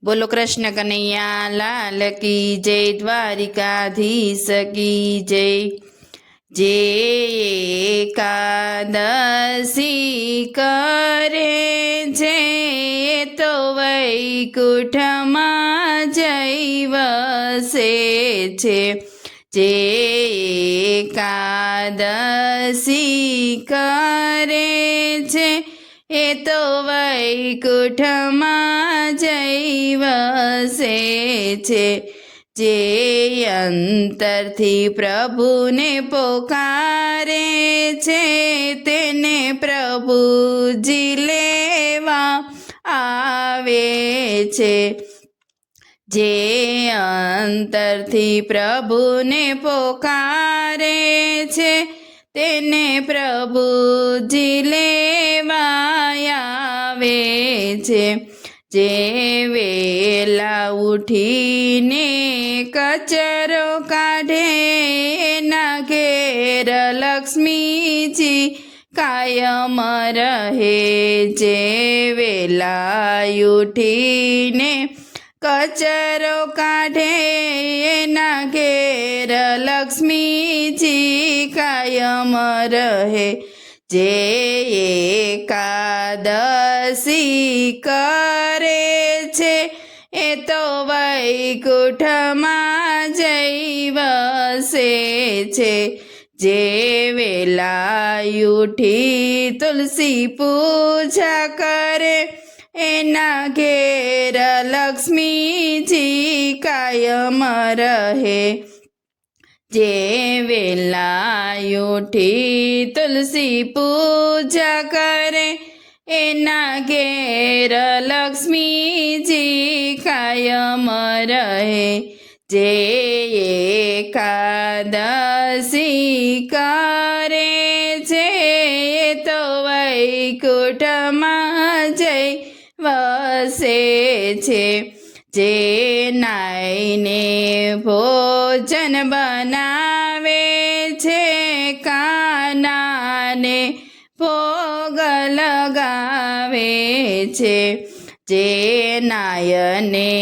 बोलो कृष्ण कन्हैया लाल की जय, द्वारिकाधीश की जय। जे एकादशी करे છે તો વૈકુંઠમાં જઈ વસે છે। જે એકાદશી કરે છે એ તો વૈકુંઠમાં જઈ વસે છે। જે અંતરથી પ્રભુને પોકારે છે તેને પ્રભુજી લેવા આવે છે। જે અંતરથી પ્રભુને પોકારે છે તેને પ્રભુજી લેવા આવે છે। જે વેલા ઉઠીને કચરો કાઢે એના ઘેર લક્ષ્મીજી કાયમ રહે। જે વેલા ઉઠીને કચરો કાઢે એના ઘેર લક્ષ્મીજી કાયમ રહે। જે એકાદશી કરે છે એ તો વૈકુંઠમાં જઈ વસે છે। જે વેલા ઉઠી તુલસી પૂજા કરે એના ઘેર લક્ષ્મીજી કાયમ રહે। જે વેલા ઉઠી તુલસી પૂજા કરે એના ઘેર લક્ષ્મીજી કાયમ રહે। જે એકાદશી કરે છે એ તો વૈકુંઠમાં જઈ વસે છે। જે નાઈને ભોજન બનાવે છે કાનાને ભોગ લગાવે છે। જે નાયને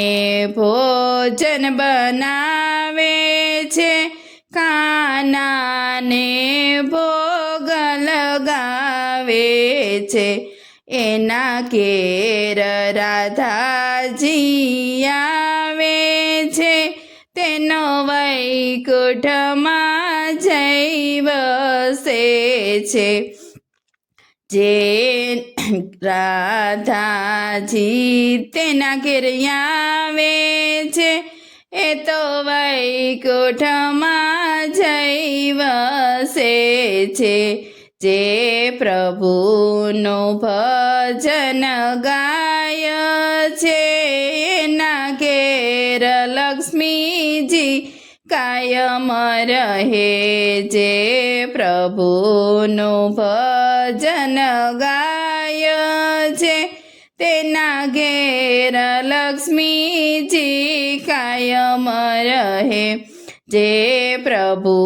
ભોજન બનાવે છે કાનાને ભોગ લગાવે છે એના ઘેર રાધાજી આવે છે તેનો વૈકુંઠમાં જઈ વસે છે। જે રાધાજી તેના ઘેર આવે છે એ તો વૈકુંઠમાં જઈ વસે છે। જે પ્રભુનું ભજન ગાય છે એના ઘેર લક્ષ્મીજી કાયમ રહે। જે પ્રભુનું ભજન ગાય છે તેના ઘેર લક્ષ્મીજી કાયમ રહે। જે પ્રભુ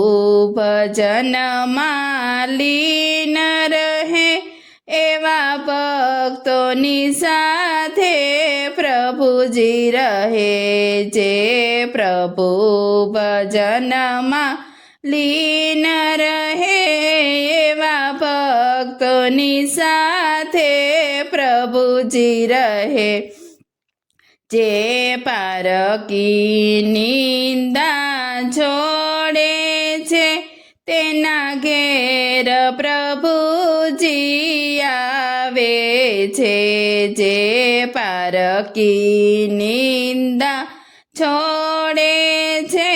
ભજનમાં લીન રહે એવા ભક્તોની સાથે પ્રભુજી રહે। જે પ્રભુ ભજનમાં લીન રહે એવા ભક્તોની સાથે પ્રભુજી રહે। જે પારકી નિંદા છોડે છે તેના ઘેર પ્રભુજી આવે છે। જે પારકી નિંદા છોડે છે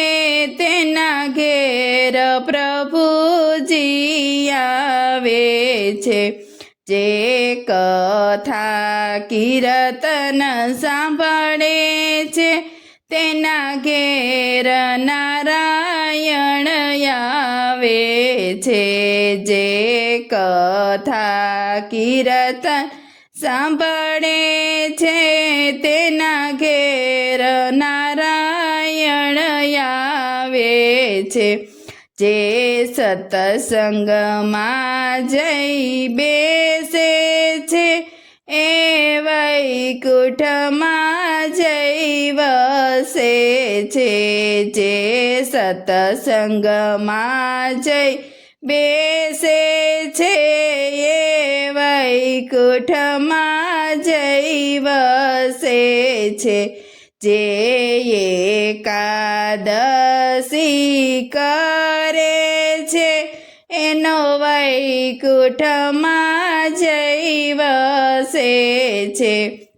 તેના ઘેર પ્રભુજી આવે છે। જે કથા કીર્તન સાંભળે છે તેના ઘેર નારાયણ આવે છે। જે કથા કીર્તન સાંભળે છે તેના ઘેર નારાયણ આવે છે। જે સત્સંગમાં જઈ બેસે છે એ વૈકુંઠમાં જઈ વસે છે. જે સત્સંગમાં જઈ બેસે છે એ વૈકુંઠમાં જઈ વસે છે. જે એકાદશી કરે છે એનો વૈકુંઠમાં જઈ વસે છે.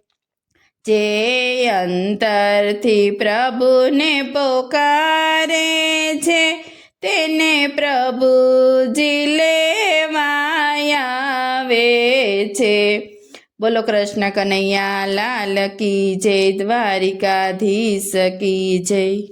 જે અંતરથી પ્રભુને પોકારે છે તેને પ્રભુજી લેવા આવે છે. બોલો કૃષ્ણ કનૈયા લાલ કી જય, દ્વારિકાધીશ કી જય.